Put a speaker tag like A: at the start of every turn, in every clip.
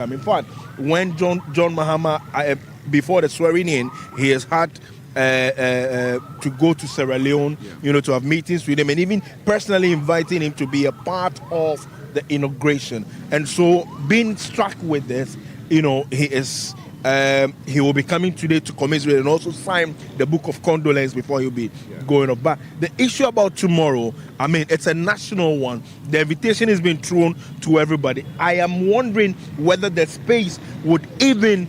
A: In fact, when John Mahama, before the swearing in, he has had to go to Sierra Leone, to have meetings with him, and even personally inviting him to be a part of the inauguration. And so, being struck with this, he will be coming today to commiserate and also sign the book of condolence before he'll be going up. But the issue about tomorrow, it's a national one. The invitation has been thrown to everybody. I am wondering whether the space would even,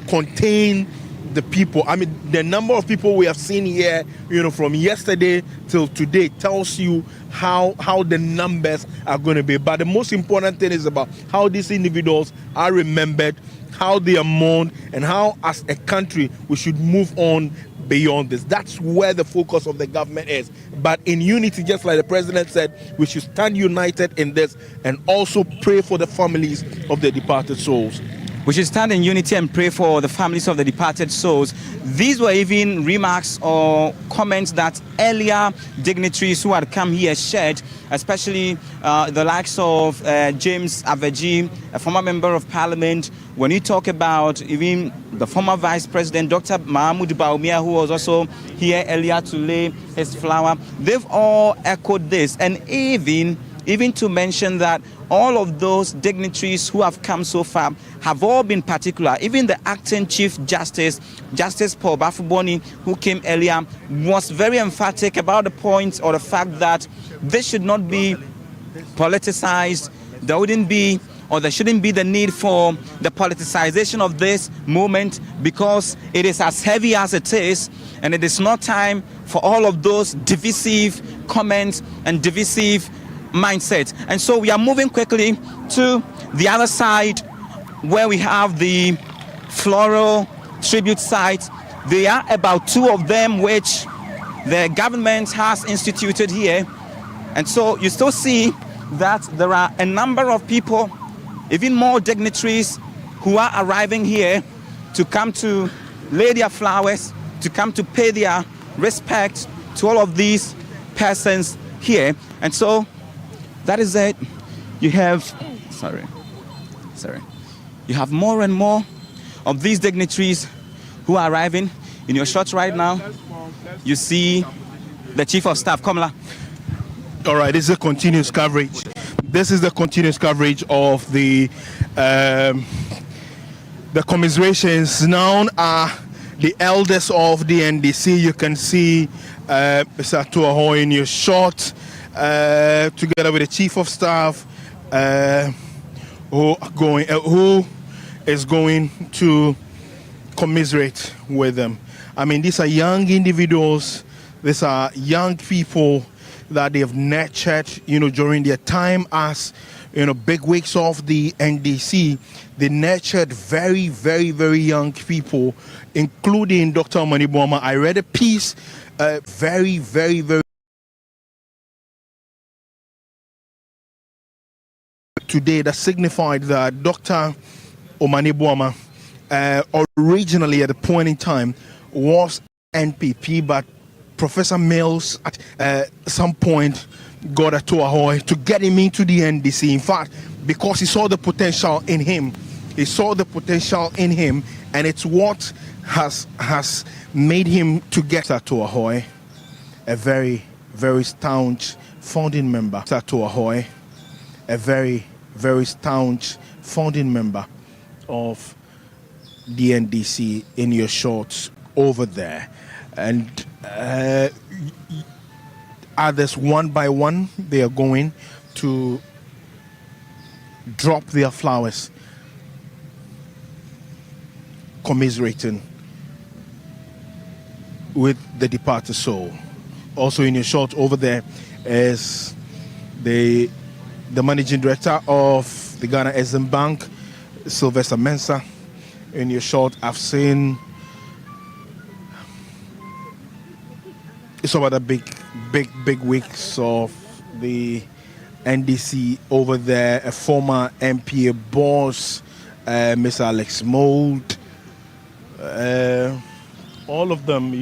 A: contain the people. The number of people we have seen here, from yesterday till today tells you how the numbers are going to be. But the most important thing is about how these individuals are remembered, how they are mourned, and how as a country we should move on beyond this. That's where the focus of the government is. But in unity, just like the president said, we should stand united in this and also pray for the families of the departed souls.
B: We should stand in unity and pray for the families of the departed souls. These were even remarks or comments that earlier dignitaries who had come here shared, especially the likes of James Aveji, a former member of parliament. When you talk about even the former vice president, Dr. Mahmoud Baumia, who was also here earlier to lay his flower, they've all echoed this. And even to mention that all of those dignitaries who have come so far have all been particular. Even the acting Chief Justice, Justice Paul Bafuboni, who came earlier, was very emphatic about the point or the fact that this should not be politicized. There wouldn't be, or there shouldn't be the need for the politicization of this movement because it is as heavy as it is, and it is not time for all of those divisive comments and divisive mindset. And so we are moving quickly to the other side where we have the floral tribute site. There are about 2 of them which the government has instituted here. And so you still see that there are a number of people, even more dignitaries, who are arriving here to come to lay their flowers, to come to pay their respect to all of these persons here. And so that is it. You have, you have more and more of these dignitaries who are arriving. In your shot right now, you see the Chief of Staff, Komla.
A: All right, this is a continuous coverage. This is the continuous coverage of the commiserations. Now are the elders of the NDC. You can see Mr. Tuaho in your shot. Together with the Chief of Staff, who is going to commiserate with them. These are young individuals. These are young people that they have nurtured, during their time as, big wigs of the NDC. They nurtured very, very, very young people, including Dr. Omani Bama. I read a piece, very, very, very today that signified that Dr. Omani Bama originally at a point in time was NPP, but Professor Mills at some point got a Tuahoe to get him into the NDC. In fact, because he saw the potential in him. He saw the potential in him, and it's what has made him to get a Tuahoe, a very, very staunch founding member. Tuahoe, a very, very staunch founding member of the NDC in your shorts over there. And others, one by one, they are going to drop their flowers, commiserating with the departed soul. Also in your shot over there is the managing director of the Ghana Exim Bank, Sylvester Mensah. In your shot, I've seen some other big wigs of the NDC over there. A former MPA boss, Mr. Alex Mould. All of them,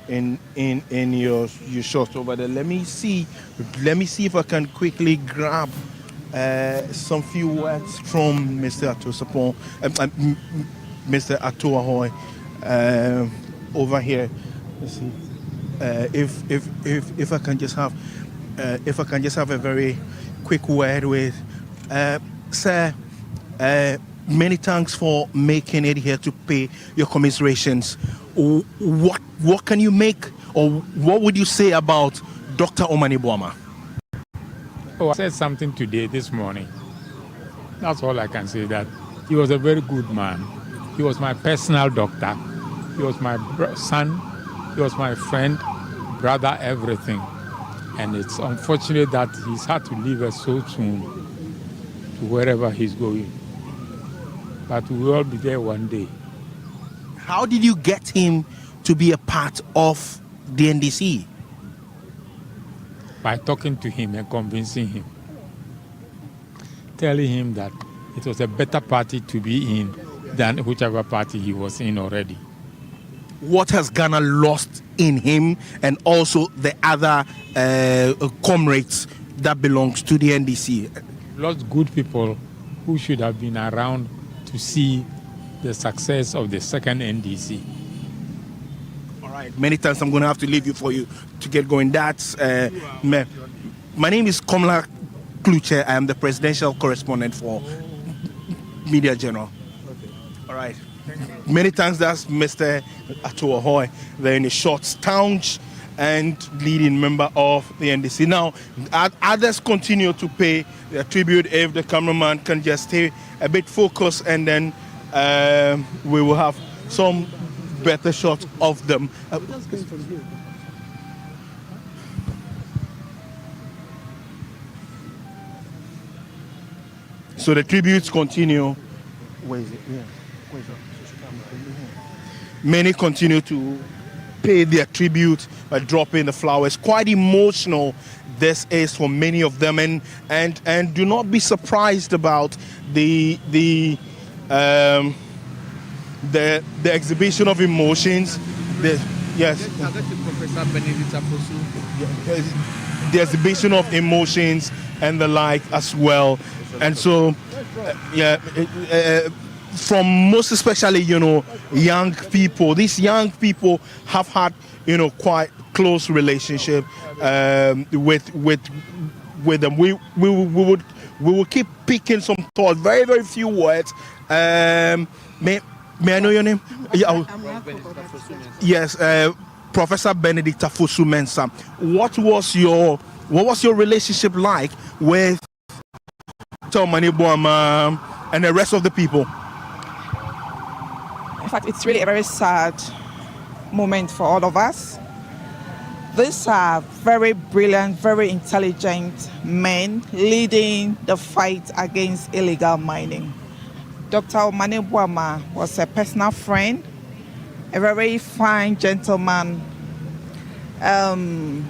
A: in your shots over there. Let me see if I can quickly grab some few words from Mr. Atosapon, Mr. Atoahoy, over here. Let's see. If I can just have a very quick word with sir. Many thanks for making it here to pay your commiserations. What can you make, or what would you say about Dr. Omani Bama?
C: Oh, I said something today, this morning. That's all I can say, that he was a very good man. He was my personal doctor. He was my son. He was my friend, brother, everything. And it's unfortunate that he's had to leave us so soon to wherever he's going. But we will all be there one day.
A: How did you get him to be a part of the NDC?
C: By talking to him and convincing him. Telling him that it was a better party to be in than whichever party he was in already.
A: What has Ghana lost in him and also the other comrades that belongs to the NDC?
C: Lost good people who should have been around to see the success of the second NDC.
A: All right, many times I'm going to have to leave you for you to get going. That's my name is Komla Kluche. I am the presidential correspondent for Media General. Okay. All right. Many thanks. That's Mr. Atoahoy, the in the short staunch and leading member of the NDC. Now, others continue to pay their tribute. If the cameraman can just stay a bit focused, and then we will have some better shots of them. So the tributes continue. Where is it? Yeah. Where is it? Many continue to pay their tribute by dropping the flowers. Quite emotional this is for many of them, and do not be surprised about the exhibition of emotions. The exhibition of emotions and the like as well. And so, from most especially, young people. These young people have had, quite close relationship with them. We will keep picking some thoughts. Very, very few words. May I know your name? Yes, Professor Benedict Afosu Mensah. What was your relationship like with Omani Bama and the rest of the people?
D: In fact, it's really a very sad moment for all of us. These are very brilliant, very intelligent men leading the fight against illegal mining. Dr. Omani Bama was a personal friend, a very fine gentleman. Dr.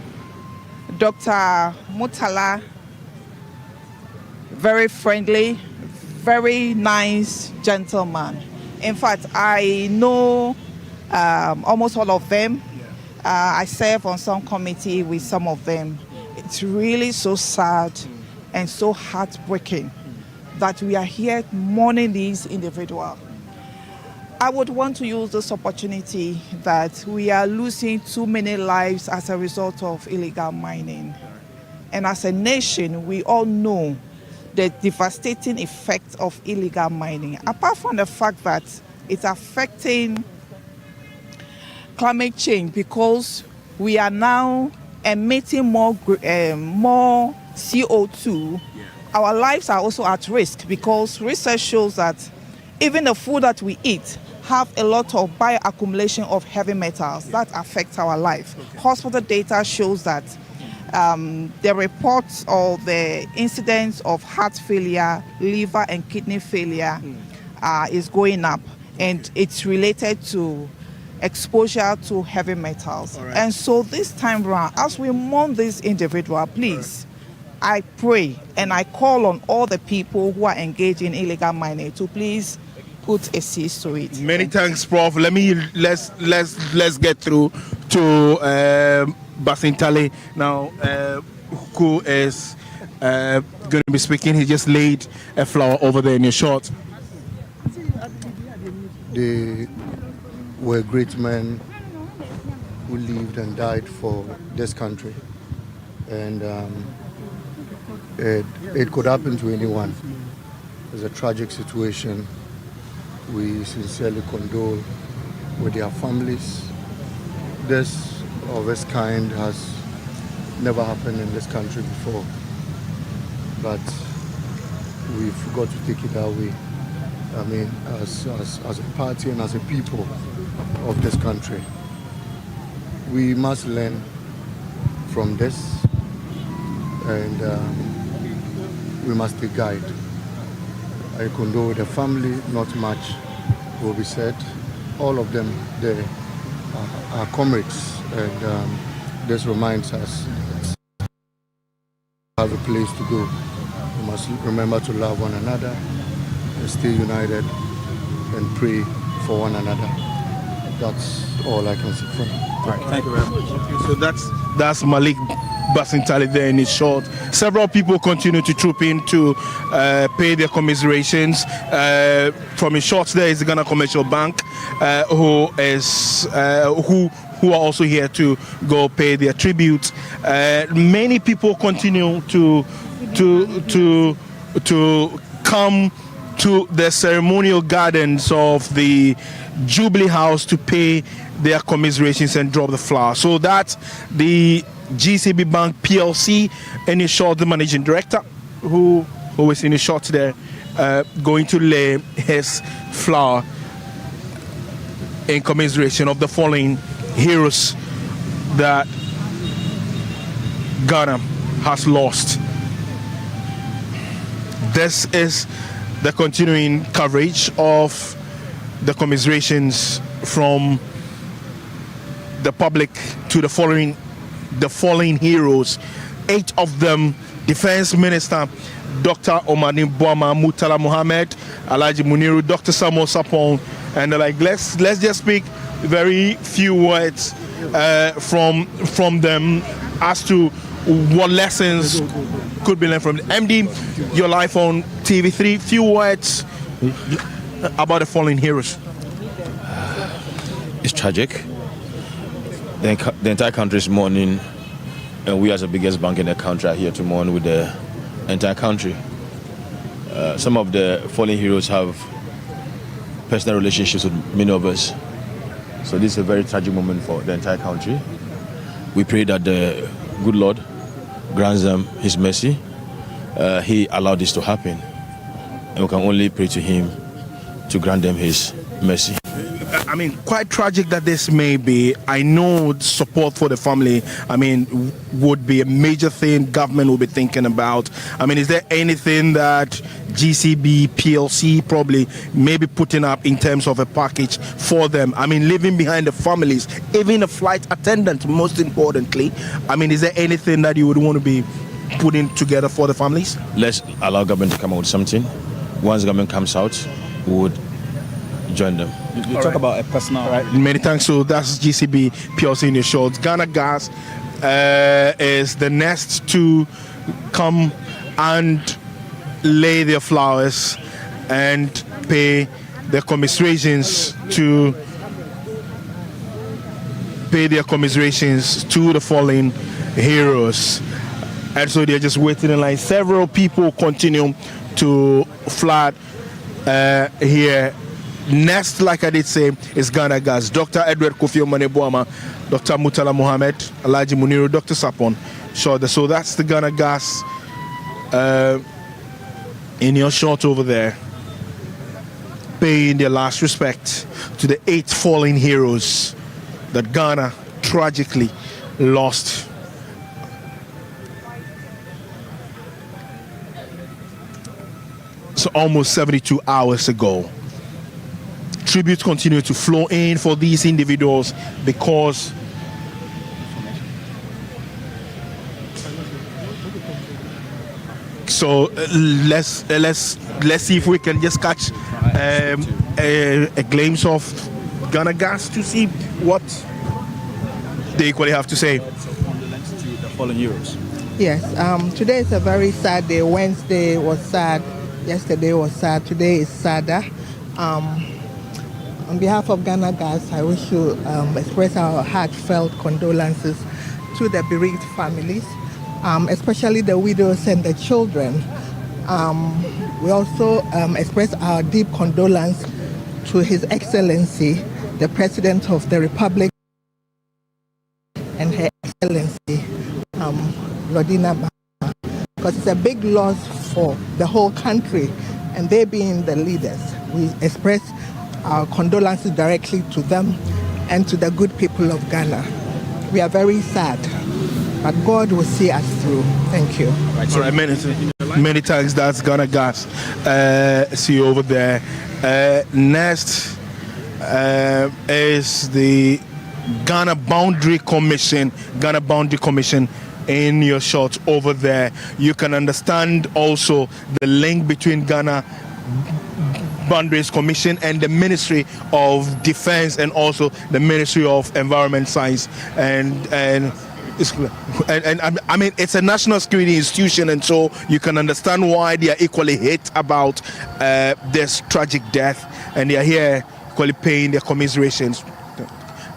D: Mutala, very friendly, very nice gentleman. In fact, I know almost all of them. I serve on some committee with some of them. It's really so sad and so heartbreaking that we are here mourning these individuals. I would want to use this opportunity that we are losing too many lives as a result of illegal mining. And as a nation, we all know the devastating effect of illegal mining, apart from the fact that it's affecting climate change because we are now emitting more CO2. Our lives are also at risk because research shows that even the food that we eat have a lot of bioaccumulation of heavy metals that affect our life. Hospital data shows that the reports of the incidence of heart failure, liver and kidney failure is going up, and it's related to exposure to heavy metals. Right. And so this time around, as we mourn this individual, please, I pray and I call on all the people who are engaged in illegal mining to please put a cease to it.
A: Many thanks, Prof. Let's get through to Basintale now, who is going to be speaking. He just laid a flower over there in your short.
E: They were great men who lived and died for this country. And it could happen to anyone. It's a tragic situation. We sincerely condole with their families. This of its kind has never happened in this country before. But we've got to take it that way. I mean, as a party and as a people of this country, we must learn from this, and we must take guide. I condole with the family, not much will be said. All of them, they are comrades, and this reminds us that we have a place to go. We must remember to love one another, and stay united, and pray for one another. That's all I can say for now.
B: Right, thank you very much.
A: So that's Malik Basintali there in his short. Several people continue to troop in to pay their commiserations. From his shorts there is the Ghana Commercial Bank, who are also here to go pay their tribute. Many people continue to come to the ceremonial gardens of the Jubilee House to pay their commiserations and drop the flower. So that's the GCB Bank PLC, in his short, the managing director, who is in his short there, going to lay his flower in commiseration of the fallen heroes that Ghana has lost. This is the continuing coverage of the commiserations from the public to the fallen heroes. 8 of them: Defense Minister Dr. Omani Bama, Murtala Mohammed, Alhaji Muniru, Dr. Samuel Sapon, and let's just speak very few words from them as to what lessons could be learned from MD. Your life on TV3. Few words about the fallen heroes.
F: It's tragic. The entire country is mourning, and we as the biggest bank in the country are here to mourn with the entire country. Some of the fallen heroes have personal relationships with many of us. So this is a very tragic moment for the entire country. We pray that the good Lord grants them His mercy. He allowed this to happen, and we can only pray to Him to grant them His mercy.
A: I mean, quite tragic that this may be. I know support for the family, would be a major thing government will be thinking about. Is there anything that GCB PLC probably may be putting up in terms of a package for them? Leaving behind the families, even the flight attendant, most importantly. Is there anything that you would want to be putting together for the families?
F: Let's allow government to come out with something. Once government comes out, we would join them.
B: You talk about a personal.
A: All right. Many thanks. So that's GCB PLC in your shorts. Ghana Gas is the next to come and lay their flowers and pay their commiserations to the fallen heroes. And so they're just waiting in line. Several people continue to flood here. Next, like I did say, is Ghana Gas. Dr. Edward Kofi Omani Bama, Dr. Murtala Mohammed, Alhaji Muniru, Dr. Sapon. Sure. So that's the Ghana Gas in your shot over there, paying their last respect to the 8 fallen heroes that Ghana tragically lost. So almost 72 hours ago. Tributes continue to flow in for these individuals because so let's see if we can just catch a glimpse of Ghana Gas to see what they equally have to say.
B: Condolence to the fallen heroes.
G: Yes, today is a very sad day. Wednesday was sad, yesterday was sad, today is sadder. On behalf of Ghana Gas, I wish to express our heartfelt condolences to the bereaved families, especially the widows and the children. We also express our deep condolence to His Excellency, the President of the Republic, and Her Excellency, Rodina Bama, because it's a big loss for the whole country, and they being the leaders. We express our condolences directly to them and to the good people of Ghana. We are very sad, but God will see us through. Thank you.
A: All right, many thanks. That's Ghana Gas. See you over there. Next is the Ghana Boundary Commission. Ghana Boundary Commission. In your shot over there, you can understand also the link between Ghana Boundaries Commission and the Ministry of Defense, and also the Ministry of Environment, Science and I mean, it's a national security institution, and so you can understand why they are equally hit about this tragic death, and they are here equally paying their commiserations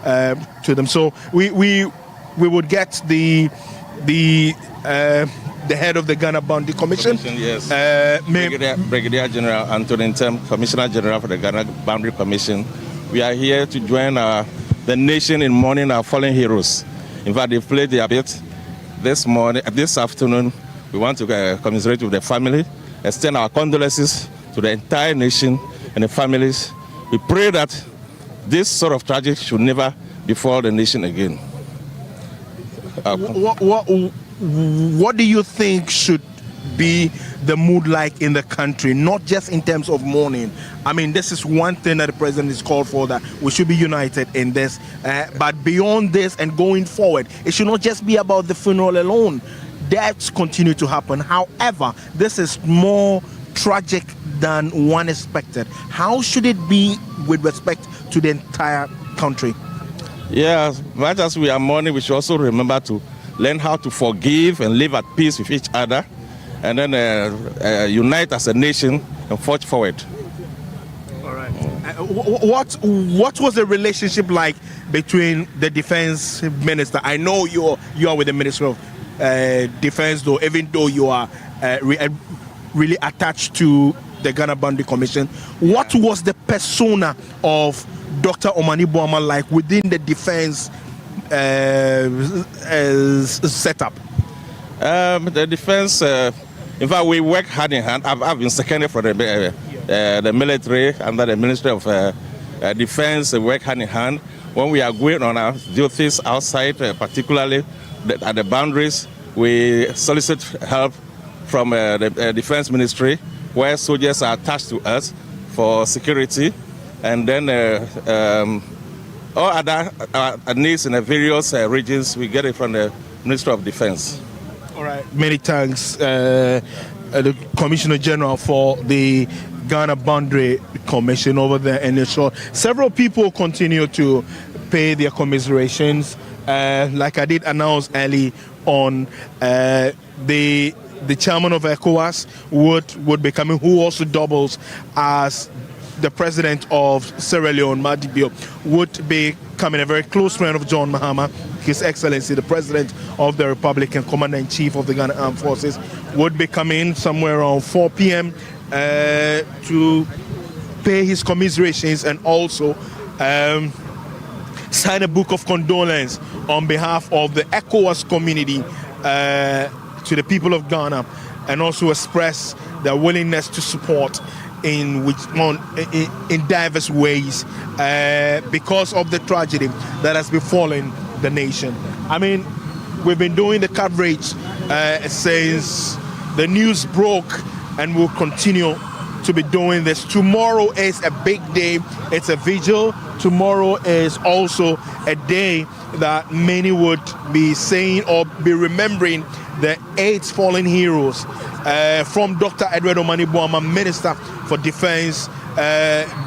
A: to them. So we would get the head of the Ghana Boundary Commission.
H: Yes. Brigadier General Anthony Tem, Commissioner General for the Ghana Boundary Commission. We are here to join the nation in mourning our fallen heroes. In fact, they played their bit this afternoon. We want to commiserate with the family, extend our condolences to the entire nation and the families. We pray that this sort of tragedy should never befall the nation again.
A: What do you think should be the mood like in the country, not just in terms of mourning? I mean, this is one thing that the president is called for, that we should be united in this. But beyond this and going forward, it should not just be about the funeral alone. Deaths continue to happen. However, this is more tragic than one expected. How should it be with respect to the entire country?
H: Yeah, much as we are mourning, we should also remember to learn how to forgive and live at peace with each other, and then unite as a nation and forge forward.
A: All right. What was the relationship like between the defense minister? I know you are with the Minister of Defense, though, even though you are really attached to the Ghana Boundary Commission. What was the persona of Dr. Omani Bama like within the defense setup?
H: The defense, in fact, we work hand in hand. I've been seconded for the military under the Ministry of Defense. We work hand in hand. When we are going on our duties outside, particularly at the boundaries, we solicit help from the Defense Ministry, where soldiers are attached to us for security, and then all other needs in the various regions, we get it from the Ministry of Defense.
A: All right. Many thanks, the Commissioner General for the Ghana Boundary Commission over there in the shore. Several people continue to pay their commiserations. Like I did announce early on, the chairman of ECOWAS would be coming, who also doubles as the president of Sierra Leone, Madibio, would be coming, a very close friend of John Mahama. His Excellency, the President of the Republic and Commander-in-Chief of the Ghana Armed Forces, would be coming somewhere around 4 p.m. To pay his commiserations and also sign a book of condolence on behalf of the ECOWAS community to the people of Ghana, and also express their willingness to support in diverse ways because of the tragedy that has befallen the nation. I mean, we've been doing the coverage since the news broke, and we'll continue to be doing this. Tomorrow is a big day. It's a vigil. Tomorrow is also a day that many would be saying or be remembering the 8 fallen heroes, from Dr. Edward Omani Bama, Minister for Defense,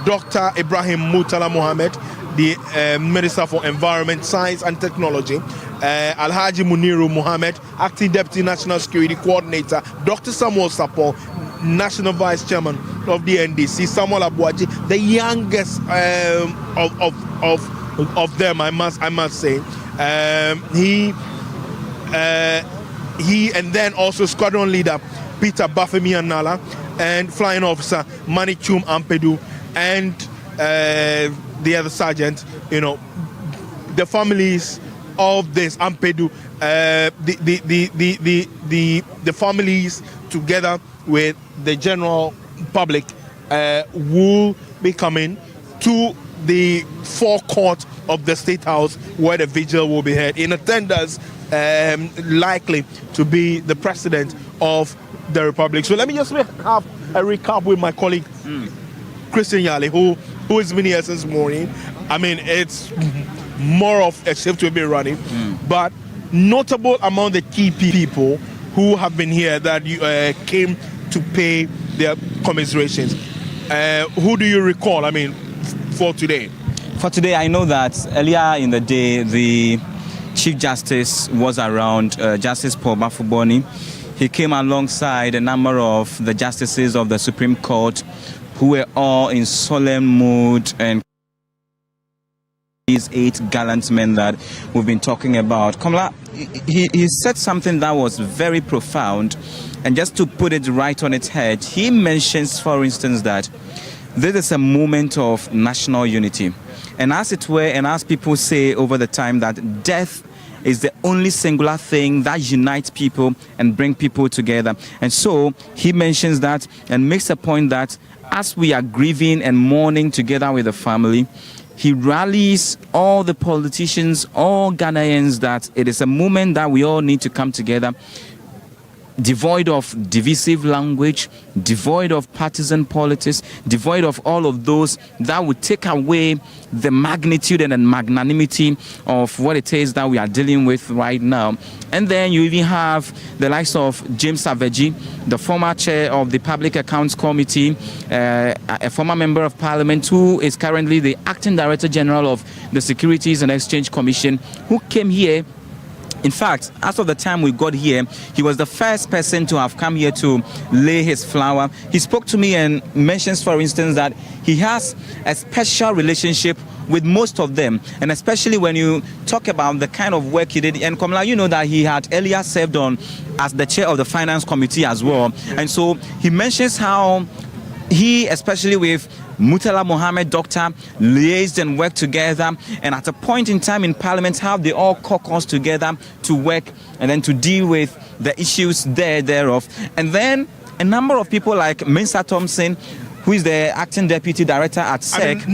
A: Dr. Ibrahim Mutala Mohammed, the Minister for Environment, Science and Technology, Alhaji Muniru Mohammed, Acting Deputy National Security Coordinator, Dr. Samuel Sapo, National Vice Chairman of the NDC, Samuel Abuaji, the youngest of them, I must say. He and then also Squadron Leader Peter Bafemi Anala and Flying Officer Manichum Ampedu and the other sergeant, the families of this Ampedu, the families together with the general public will be coming to the forecourt of the State House where the vigil will be held. In attendance, likely to be the President of the Republic. So let me just have a recap with my colleague Christian Yali, who has been here since morning. I mean, it's more of a shift to be running, but notable among the key people who have been here that came to pay their commiserations. Who do you recall? I mean, for today?
B: For today, I know that earlier in the day, the Chief Justice was around, Justice Paul Bafuboni. He came alongside a number of the justices of the Supreme Court who were all in solemn mood, and these 8 gallant men that we've been talking about. Kamala, he said something that was very profound, and just to put it right on its head, he mentions, for instance, that this is a moment of national unity. And as it were, and as people say over the time, that death is the only singular thing that unites people and bring people together. And so he mentions that and makes a point that as we are grieving and mourning together with the family, he rallies all the politicians, all Ghanaians, that it is a moment that we all need to come together, devoid of divisive language, devoid of partisan politics, devoid of all of those that would take away the magnitude and the magnanimity of what it is that we are dealing with right now. And then you even have the likes of James Saveji, the former chair of the Public Accounts Committee, a former member of Parliament who is currently the Acting Director General of the Securities and Exchange Commission, who came here. In fact, as of the time we got here, he was the first person to have come here to lay his flower. He spoke to me and mentions, for instance, that he has a special relationship with most of them, and especially when you talk about the kind of work he did. And Kamala, you know that he had earlier served on as the chair of the Finance Committee as well. And so he mentions how he, especially with Murtala Mohammed, doctor, liaised and worked together, and at a point in time in Parliament, how they all caucused together to work and then to deal with the issues thereof. And then a number of people like Mensa Thompson, who is the acting deputy director at SEC.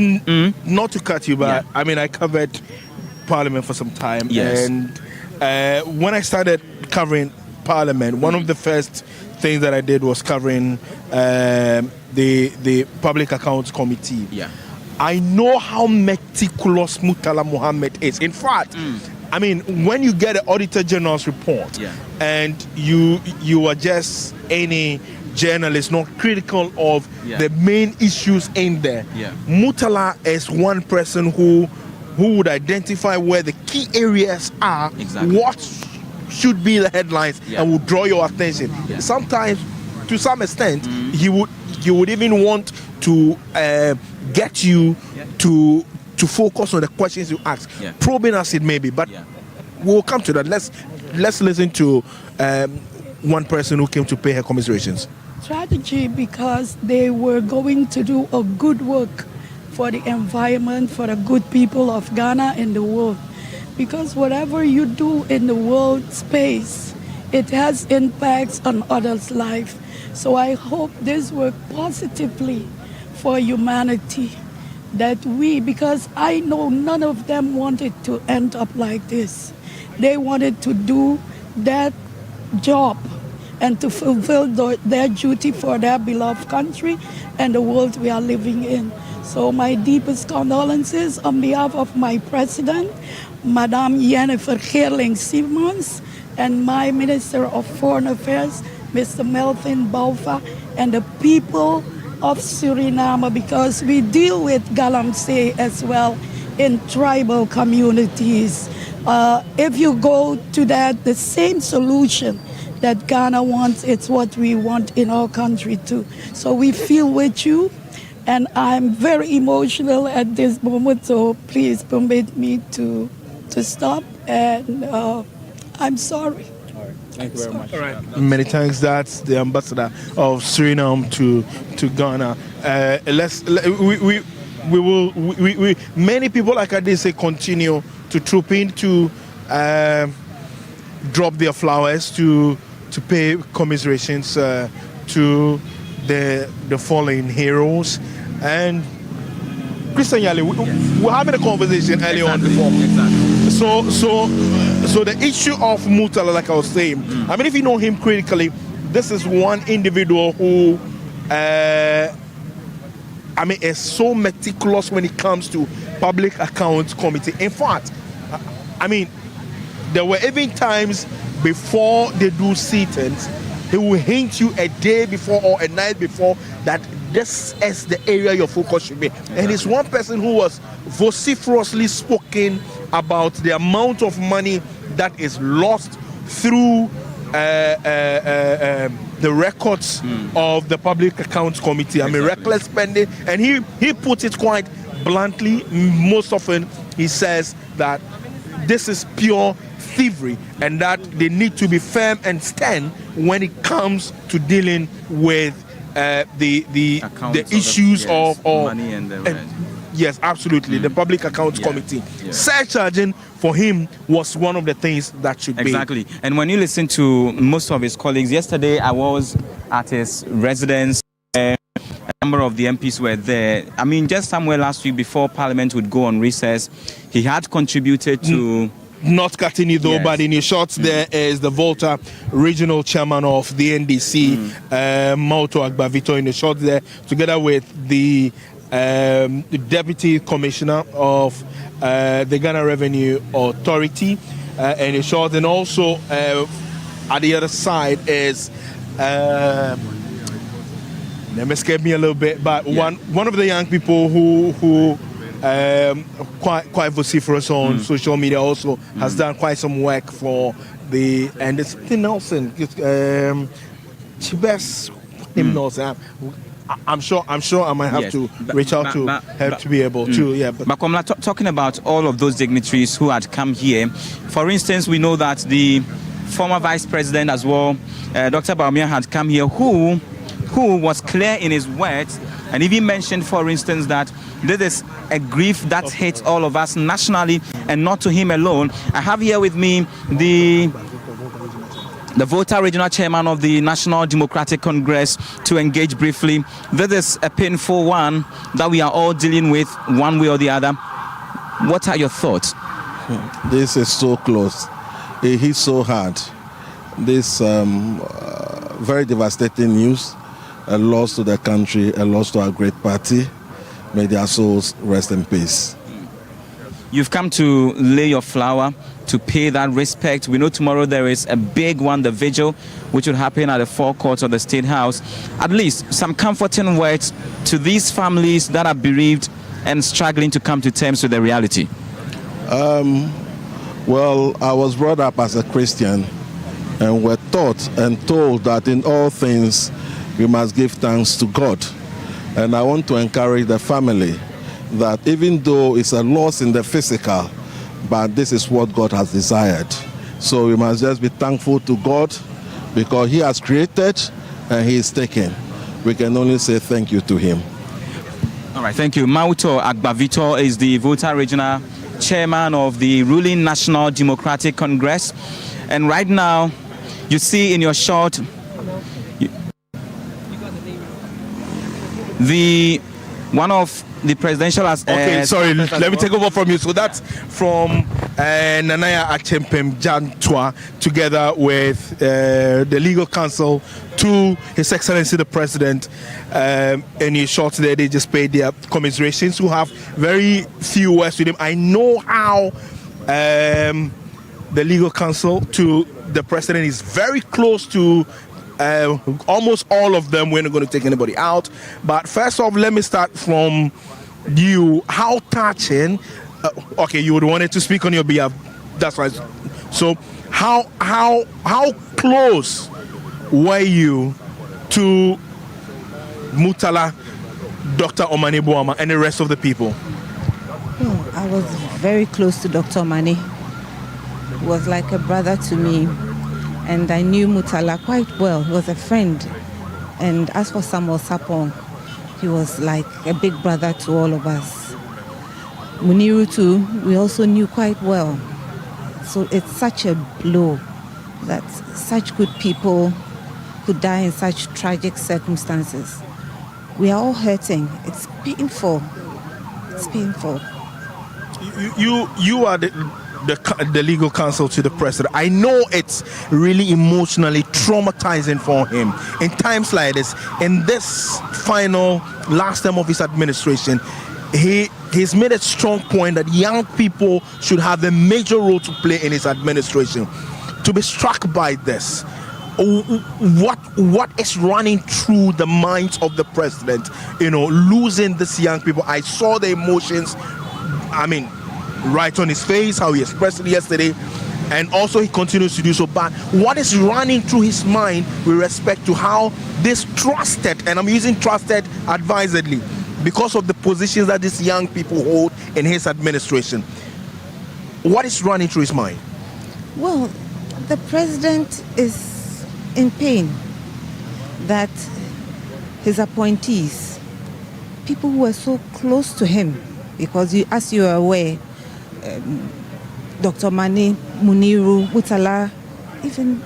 A: Not to cut you, but I mean, I covered Parliament for some time, and when I started covering Parliament, one of the first things that I did was covering the Public Accounts Committee. I know how meticulous Murtala Mohammed is. In fact, I mean, when you get an Auditor General's report and you are just any journalist not critical of the main issues in there, Murtala is one person who would identify where the key areas are, what should be the headlines, and will draw your attention. Sometimes, to some extent, he would even want to get you to focus on the questions you ask, probing as it may be. But we'll come to that. Let's listen to one person who came to pay her commiserations.
I: Strategy, because they were going to do a good work for the environment, for the good people of Ghana and the world. Because whatever you do in the world space, it has impacts on others' life. So I hope this work positively for humanity, that because I know none of them wanted to end up like this. They wanted to do that job and to fulfill their duty for their beloved country and the world we are living in. So my deepest condolences on behalf of my president, Madame Jennifer Geerling-Simons, and my Minister of Foreign Affairs, Mr. Melvin Bouva, and the people of Suriname, because we deal with Galamsey as well in tribal communities. If you go to that, the same solution that Ghana wants, it's what we want in our country too. So we feel with you, and I'm very emotional at this moment, so please permit me to stop, and I'm sorry.
B: Thank you very much.
A: All right. Many thanks. That's the ambassador of Suriname to Ghana. We many people, like I did say, continue to troop in to drop their flowers to pay commiserations to the fallen heroes. And Christian Yali, we're having a conversation earlier on before.
B: Exactly.
A: So the issue of Mutala, like I was saying, I mean, if you know him critically, this is one individual who, is so meticulous when it comes to public accounts committee. In fact, there were even times before they do sit-ins, he will hint you a day before or a night before that this is the area your focus should be. And it's one person who was vociferously spoken about the amount of money that is lost through the records of the Public Accounts Committee. Reckless spending. And he put it quite bluntly. Most often he says that this is pure thievery and that they need to be firm and stern when it comes to dealing with the issues of
B: money and the rest.
A: Yes, absolutely. The Public Accounts Committee. Surcharging for him was one of the things that should be.
B: Exactly. And when you listen to most of his colleagues, yesterday I was at his residence. A number of the MPs were there. Just somewhere last week before Parliament would go on recess, he had contributed to...
A: Not cutting it though, but in your shots there is the Volta regional chairman of the NDC, Mauto Agbavito, in the shot there, together with the deputy commissioner of the Ghana Revenue Authority, in the shot, and also at the other side is let me escape me a little bit, but one of the young people who quite vociferous on social media also has done quite some work for and there's something Nelson, Chibes Nelson. I'm sure I might have to reach out to help to be able to.
B: But talking about all of those dignitaries who had come here, for instance, we know that the former vice president as well, Dr. Bama, had come here, who was clear in his words and even mentioned, for instance, that this is a grief that hits all of us nationally and not to him alone. I have here with me the Volta regional chairman of the National Democratic Congress to engage briefly. This is a painful one that we are all dealing with one way or the other. What are your thoughts?
J: This is so close. It hits so hard. This very devastating news, a loss to the country, a loss to our great party. May their souls rest in peace.
B: You've come to lay your flower to pay that respect. We know tomorrow there is a big one, the vigil, which will happen at the forecourts of the State House. At least some comforting words to these families that are bereaved and struggling to come to terms with the reality.
J: Well, I was brought up as a Christian and were taught and told that in all things we must give thanks to God. And I want to encourage the family that even though it's a loss in the physical, but this is what God has desired. So we must just be thankful to God because He has created and He is taken. We can only say thank you to Him.
B: All right, thank you. Mauto Agbavito is the Volta Regional Chairman of the ruling National Democratic Congress. And right now, you see in your shot, one of the presidential...
A: Okay, sorry, let me take over from you. So that's from Nanaya Achempem Jantwa, together with the legal counsel to His Excellency the President. In his short there, they just paid their commiserations, who have very few words with him. I know how the legal counsel to the President is very close to almost all of them. We're not going to take anybody out. But first off, let me start from you. How touching, okay, you would want it to speak on your behalf. That's right. So how close were you to Mutala, Dr. Omani Bama, and the rest of the people?
K: I was very close to Dr. Omani. He was like a brother to me, and I knew Mutala quite well. He was a friend. And as for Samuel Sapong, he was like a big brother to all of us. Muniru too, we also knew quite well. So it's such a blow that such good people could die in such tragic circumstances. We are all hurting. It's painful. It's painful.
A: You are the legal counsel to the president. I know it's really emotionally traumatizing for him in times like this. In this final last term of his administration, he's made a strong point that young people should have a major role to play in his administration. To be struck by this, what is running through the minds of the president, losing these young people? I saw the emotions, right on his face, how he expressed it yesterday, and also he continues to do so. But what is running through his mind with respect to how this trusted, and I'm using trusted advisedly, because of the positions that these young people hold in his administration, what is running through his mind?
K: Well, the president is in pain that his appointees, people who were so close to him, because as you are aware, Dr. Mani, Muniru, Mutala, even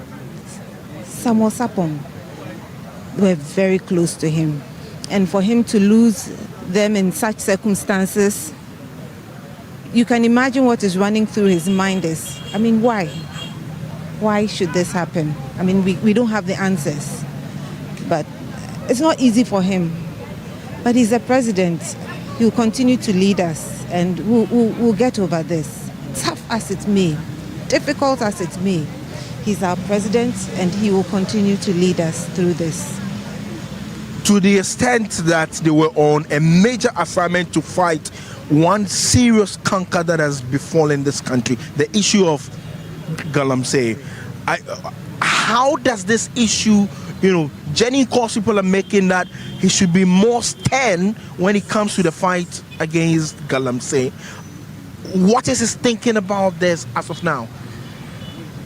K: Samuel Sapong were very close to him. And for him to lose them in such circumstances, you can imagine what is running through his mind is, why? Why should this happen? We don't have the answers. But it's not easy for him. But he's a president. He'll continue to lead us, and we'll get over this. Tough as it may, difficult as it may, he's our president, and he will continue to lead us through this.
A: To the extent that they were on a major assignment to fight one serious canker that has befallen this country, the issue of Galamsey. How does this issue, Jenny calls people are making that he should be more stern when it comes to the fight against Galamsey. What is his thinking about this as of now?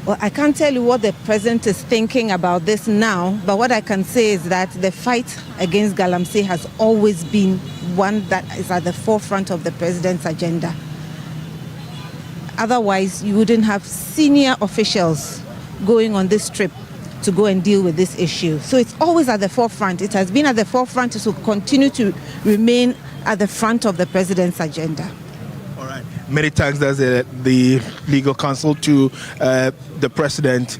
K: Well, I can't tell you what the president is thinking about this now, but what I can say is that the fight against Galamsey has always been one that is at the forefront of the president's agenda. Otherwise, you wouldn't have senior officials going on this trip to go and deal with this issue. So it's always at the forefront. It has been at the forefront. It will continue to remain at the front of the president's agenda.
A: All right. Many thanks. That's the legal counsel to the president,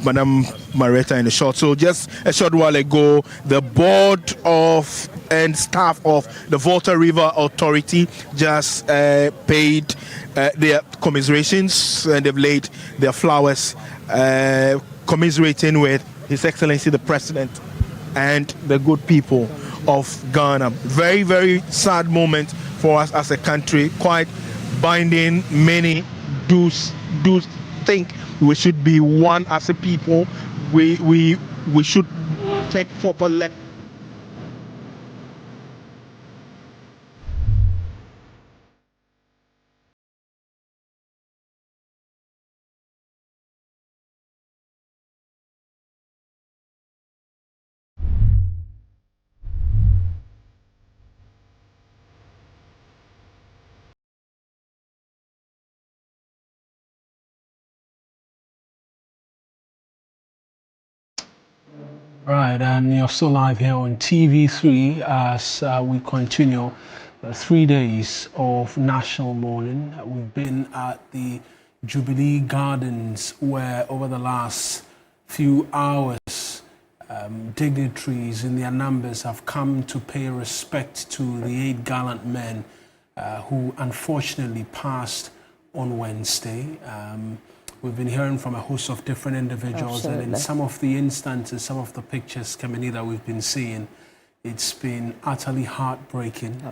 A: Madam Marietta, in the short. So just a short while ago, the board of and staff of the Volta River Authority just paid their commiserations, and they've laid their flowers commiserating with His Excellency the President and the good people of Ghana. Very, very sad moment for us as a country. Quite binding. Many do think we should be one as a people. We should take proper
L: Right, and you're still live here on TV3 as we continue the 3 days of national mourning. We've been at the Jubilee Gardens where over the last few hours dignitaries in their numbers have come to pay respect to the 8 gallant men who unfortunately passed on Wednesday. We've been hearing from a host of different individuals, and in some of the instances, some of the pictures, Kamini, that we've been seeing, it's been utterly heartbreaking.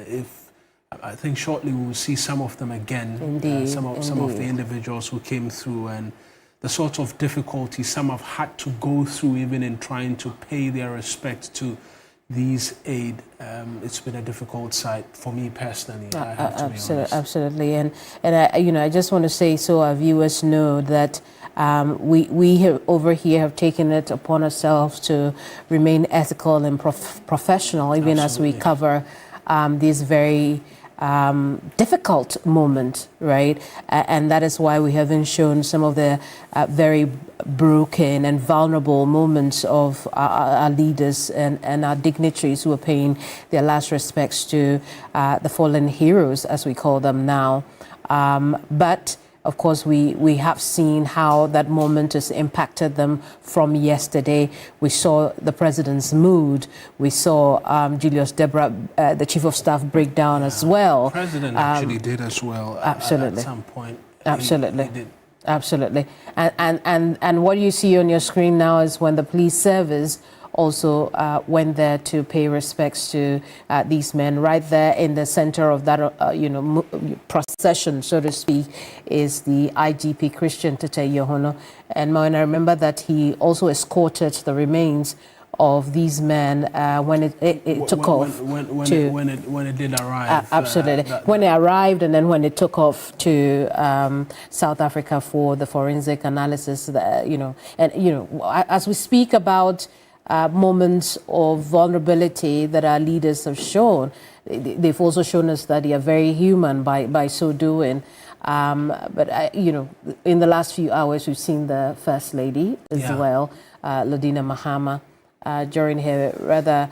L: If I think shortly we will see some of them again.
M: Indeed,
L: some of the individuals who came through, and the sort of difficulty some have had to go through even in trying to pay their respect to these aid. It's been a difficult sight for me personally. I have to be honest.
M: Absolutely, and I just want to say so our viewers know that we have, over here have taken it upon ourselves to remain ethical and professional, even as we cover these very difficult moment, right? And that is why we haven't shown some of the very broken and vulnerable moments of our leaders and our dignitaries who are paying their last respects to the fallen heroes, as we call them now. But of course, we have seen how that moment has impacted them from yesterday. We saw the president's mood. We saw Julius Deborah, the chief of staff, break down as well.
L: The president actually did as well.
M: Absolutely.
L: At some point.
M: Absolutely.
L: He did.
M: Absolutely. And what you see on your screen now is when the police service also went there to pay respects to these men. Right there in the center of that, procession, so to speak, is the IGP Christian Tete Yohono. And when I remember that he also escorted the remains of these men when it took off.
L: When it did arrive.
M: Absolutely. When it arrived, and then when it took off to South Africa for the forensic analysis, as we speak about moments of vulnerability that our leaders have shown, they've also shown us that they are very human by so doing. But in the last few hours, we've seen the First Lady as well, Ladina Mahama, during her rather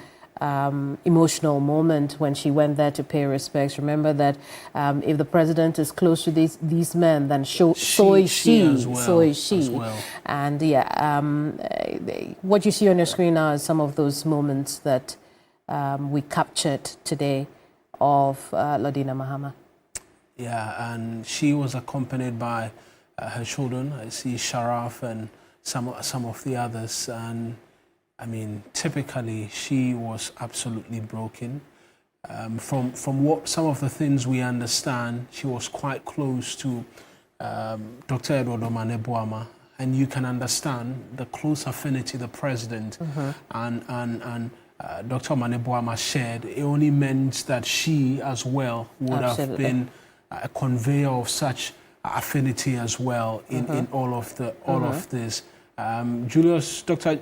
M: emotional moment when she went there to pay respects. Remember that if the president is close to these men, then so is she. So is she. Well. And what you see on your screen now is some of those moments that we captured today of Ladina Mahama.
L: Yeah, and she was accompanied by her children. I see Sharaf and some of the others. And I mean, typically, she was absolutely broken. From what some of the things we understand, she was quite close to Dr. Edward Omani Bama, and you can understand the close affinity the president and Dr. Omani Bama shared. It only meant that she, as well, would have been a conveyor of such affinity as well in all of this. Dr.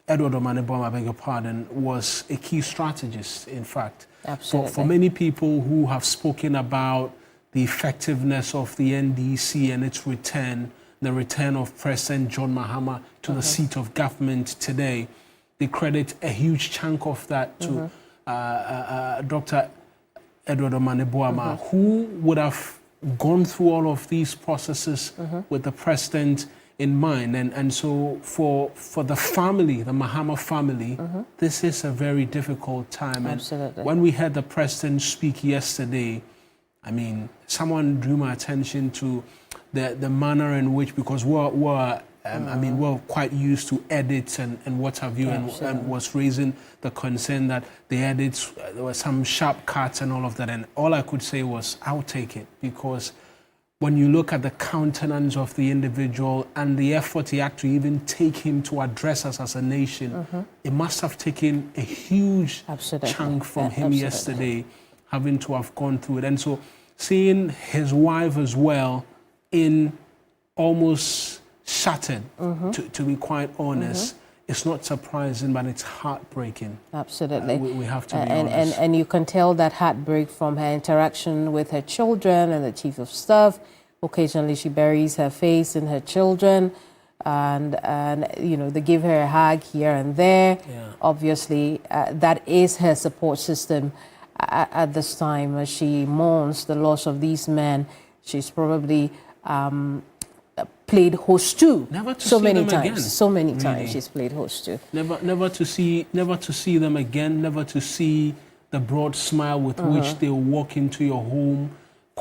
L: Edward Omani Bama, I beg your pardon, was a key strategist, in fact.
M: Absolutely.
L: For many people who have spoken about the effectiveness of the NDC and its return, the return of President John Mahama to the seat of government today, they credit a huge chunk of that to Dr. Edward Omani Bama, who would have gone through all of these processes with the president in mind. And so for the family, the Mahama family, this is a very difficult time.
M: Absolutely.
L: And when we heard the president speak yesterday, I mean, someone drew my attention to the manner in which, because we're quite used to edits and what have you, and was raising the concern that the edits, there were some sharp cuts and all of that. And all I could say was, I'll take it, because when you look at the countenance of the individual and the effort he had to even take him to address us as a nation, it must have taken a huge chunk from him yesterday, having to have gone through it. And so seeing his wife as well in almost shattered, to be quite honest, it's not surprising, but it's heartbreaking.
M: Absolutely.
L: We have to be honest.
M: And you can tell that heartbreak from her interaction with her children and the chief of staff. Occasionally she buries her face in her children, and they give her a hug here and there.
L: Yeah.
M: Obviously, that is her support system at this time as she mourns the loss of these men. She's probably played host to so many times.
L: Again.
M: So many times she's played host to.
L: Never to see them again. Never to see the broad smile with which they walk into your home,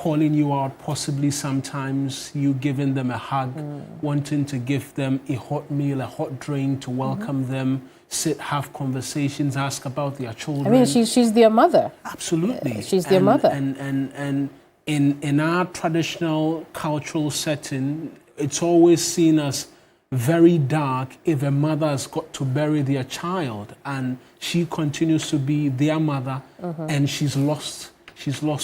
L: calling you out, possibly sometimes you giving them a hug, wanting to give them a hot meal, a hot drink to welcome them, sit, have conversations, ask about their children.
M: I mean, she's their mother.
L: Absolutely.
M: She's their mother.
L: And in our traditional cultural setting, it's always seen as very dark if a mother has got to bury their child and she continues to be their mother and she's lost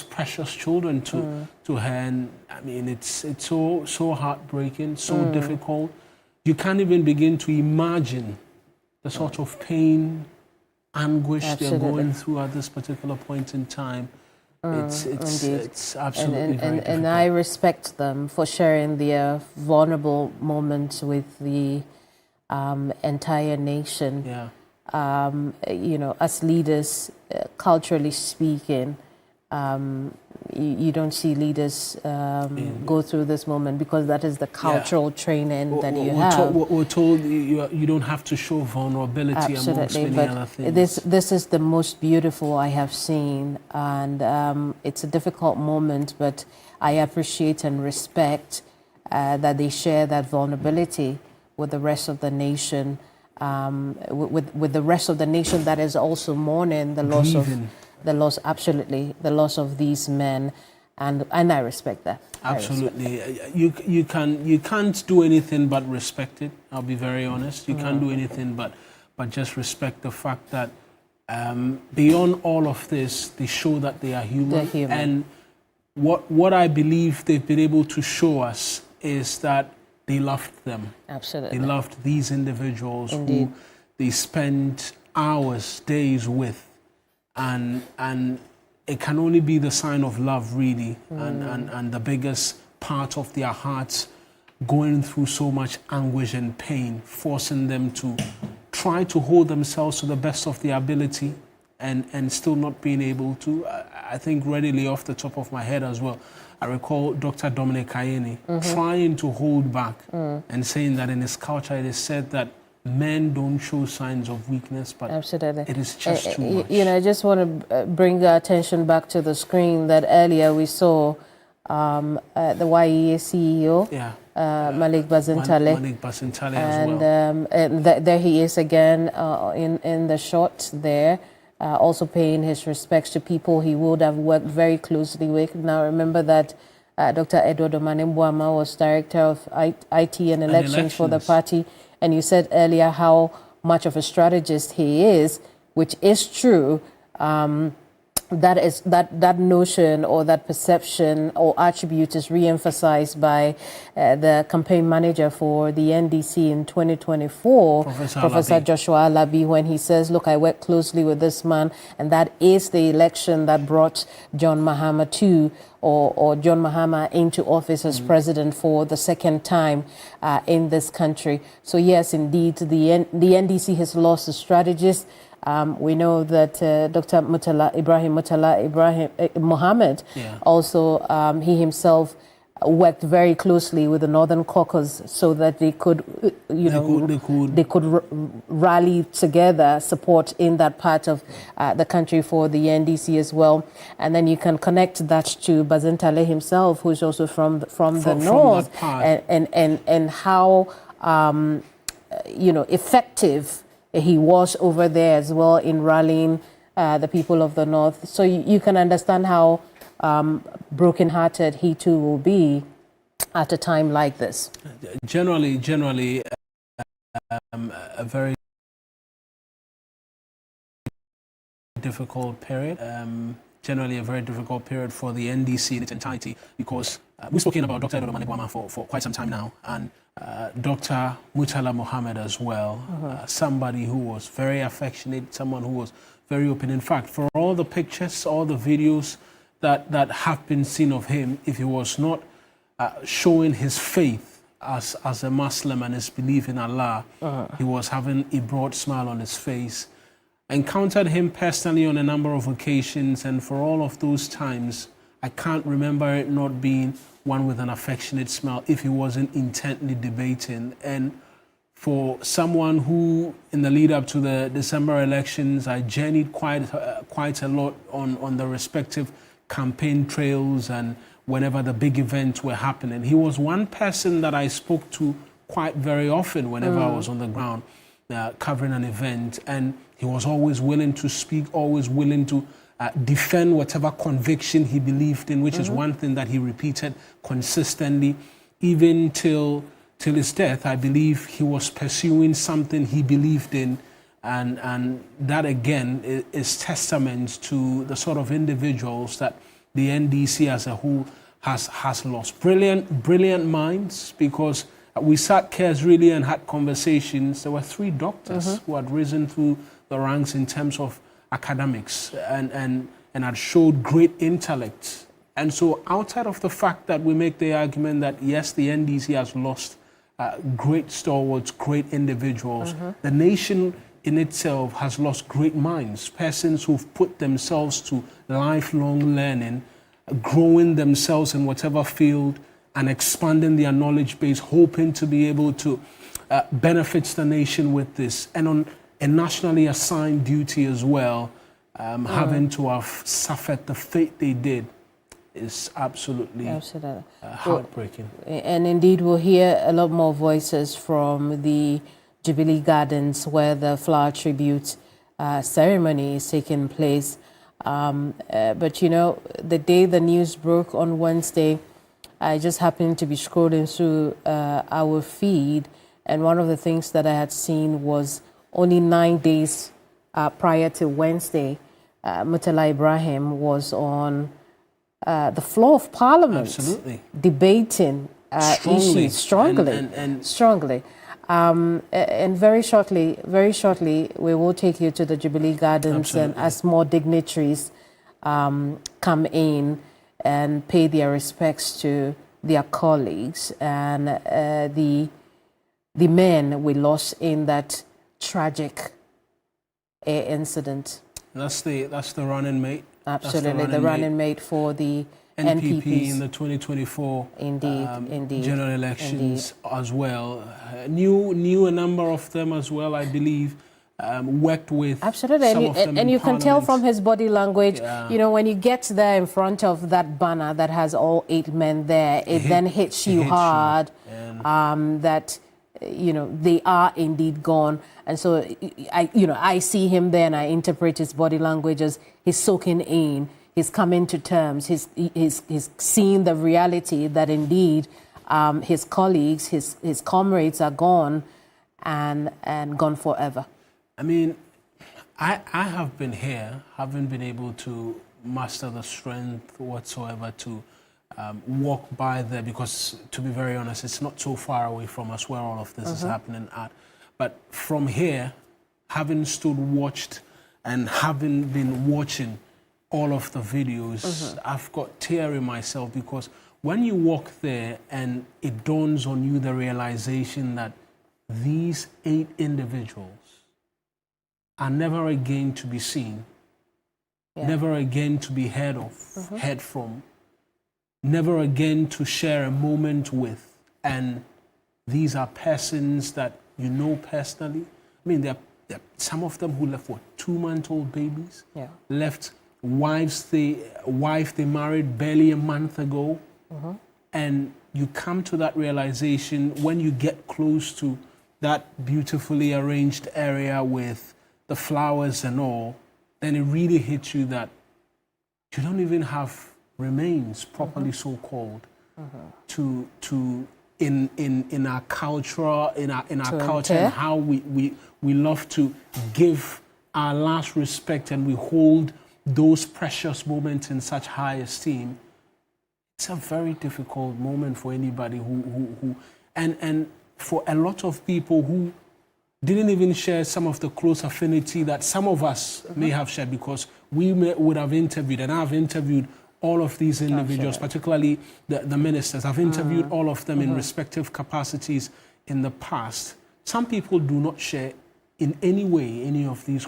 L: precious children to her. And I mean, it's so heartbreaking, so difficult. You can't even begin to imagine the sort of pain, anguish they're going through at this particular point in time. It's absolutely very difficult.
M: And I respect them for sharing their vulnerable moments with the entire nation.
L: Yeah.
M: You know, as leaders, culturally speaking, you don't see leaders go through this moment because that is the cultural training that you have.
L: We're told you don't have to show vulnerability amongst many other things.
M: This is the most beautiful I have seen, and it's a difficult moment, but I appreciate and respect that they share that vulnerability with the rest of the nation, with the rest of the nation that is also mourning the loss the loss of these men, and I respect that.
L: Absolutely. You can't do anything but respect it. I'll be very honest. You can't do anything but just respect the fact that beyond all of this, they show that they are human.
M: They're human.
L: And what I believe they've been able to show us is that they loved them.
M: Absolutely.
L: They loved these individuals
M: Indeed.
L: who they spent hours, days with. And it can only be the sign of love, really, and the biggest part of their hearts going through so much anguish and pain, forcing them to try to hold themselves to the best of their ability and still not being able to. I think readily off the top of my head as well, I recall Dr. Dominic Ayeni trying to hold back and saying that in his culture it is said that men don't show signs of weakness, but
M: Absolutely.
L: It is just too much.
M: You know, I just want to bring our attention back to the screen that earlier we saw the YEA CEO, Malik Bazintale.
L: Malik Bazintale as well.
M: And there he is again in the shot there, also paying his respects to people he would have worked very closely with. Now remember that Dr. Edward Omani Bama was director of IT and elections for the party. And you said earlier how much of a strategist he is, which is true. That notion or that perception or attribute is re-emphasized by the campaign manager for the NDC in 2024, Professor Joshua Alabi, when he says, look, I work closely with this man, and that is the election that brought John Mahama or John Mahama into office as president for the second time in this country. So yes, indeed, the NDC has lost a strategist. We know that Dr. Ibrahim Mohammed also, he himself worked very closely with the Northern Caucus so that they could, they could rally together support in that part of the country for the NDC as well. And then you can connect that to Bazintale himself, who's also from the north, and how effective he was over there as well in rallying the people of the north. So you can understand how brokenhearted he too will be at a time like this.
L: Generally, a very difficult period. Generally, a very difficult period for the NDC in its entirety, because we've spoken about Dr. Edward Omani Bama for quite some time now, and Dr. Murtala Mohammed as well, somebody who was very affectionate, someone who was very open. In fact, for all the pictures, all the videos that have been seen of him, if he was not showing his faith as a Muslim and his belief in Allah, he was having a broad smile on his face. I encountered him personally on a number of occasions, and for all of those times, I can't remember it not being one with an affectionate smile if he wasn't intently debating. And for someone who, in the lead up to the December elections, I journeyed quite a lot on the respective campaign trails and whenever the big events were happening. He was one person that I spoke to quite very often whenever I was on the ground covering an event, and he was always willing to speak, always willing to defend whatever conviction he believed in, which is one thing that he repeated consistently, even till his death. I believe he was pursuing something he believed in, and that again is testament to the sort of individuals that the NDC as a whole has lost. Brilliant minds, because we sat casually and had conversations. There were 3 doctors who had risen through the ranks in terms of academics and had showed great intellect. And so outside of the fact that we make the argument that yes, the NDC has lost great stalwarts, great individuals, the nation in itself has lost great minds, persons who've put themselves to lifelong learning, growing themselves in whatever field and expanding their knowledge base, hoping to be able to benefit the nation with this. And on a nationally assigned duty as well, having to have suffered the fate they did is absolutely heartbreaking.
M: And indeed, we'll hear a lot more voices from the Jubilee Gardens where the flower tribute ceremony is taking place. But you know, the day the news broke on Wednesday, I just happened to be scrolling through our feed, and one of the things that I had seen was only 9 days prior to Wednesday, Murtala Ibrahim was on the floor of Parliament, debating issues strongly. And very shortly, we will take you to the Jubilee Gardens, and as more dignitaries come in and pay their respects to their colleagues and the men we lost in that tragic incident.
L: That's the running mate.
M: Absolutely, the running mate for the
L: NPP in the 2024 general elections as well. Knew a number of them as well, I believe. Worked with
M: absolutely, and you can tell from his body language. You know, when you get there in front of that banner that has all 8 men there, it then hits you hard. That you know they are indeed gone, and so I see him there and I interpret his body language as he's soaking in. He's coming to terms. He's seeing the reality that indeed his colleagues, his comrades are gone, and gone forever.
L: I mean, I have been here, haven't been able to muster the strength whatsoever to walk by there, because to be very honest, it's not so far away from us where all of this is happening at. But from here, having stood, watched, and having been watching all of the videos, I've got teary myself, because when you walk there and it dawns on you the realization that these 8 individuals are never again to be seen, never again to be heard of, heard from, never again to share a moment with. And these are persons that you know personally. I mean, there are some of them who left, 2-month-old babies, left wife they married barely a month ago. And you come to that realization when you get close to that beautifully arranged area with the flowers and all, then it really hits you that you don't even have remains properly so-called to in our culture, in our culture, and how we love to give our last respect, and we hold those precious moments in such high esteem. It's a very difficult moment for anybody who and for a lot of people who didn't even share some of the close affinity that some of us may have shared, because we would have interviewed, and I've interviewed all of these individuals, particularly the ministers. I've interviewed all of them in respective capacities in the past. Some people do not share in any way any of these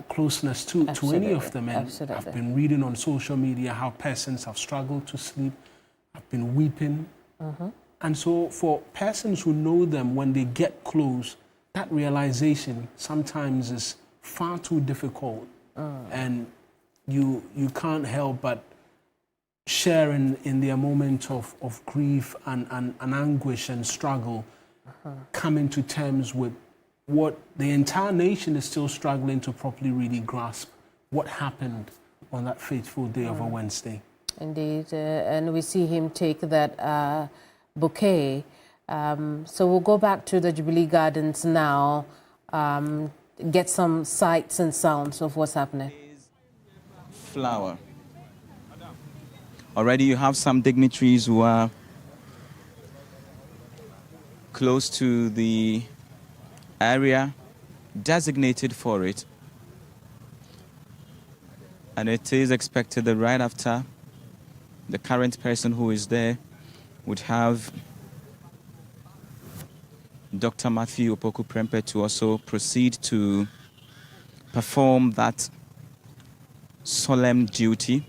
L: closeness to any of them. And I've been reading on social media how persons have struggled to sleep. I've been weeping. And so for persons who know them, when they get close, that realization sometimes is far too difficult. And you can't help but sharing in their moment of grief and anguish and struggle, coming to terms with what the entire nation is still struggling to properly really grasp what happened on that fateful day of a Wednesday.
M: Indeed, and we see him take that bouquet. So we'll go back to the Jubilee Gardens now, get some sights and sounds of what's happening.
B: Flower. Already you have some dignitaries who are close to the area designated for it. And it is expected that right after, the current person who is there would have Dr. Matthew Opoku Prempeh to also proceed to perform that solemn duty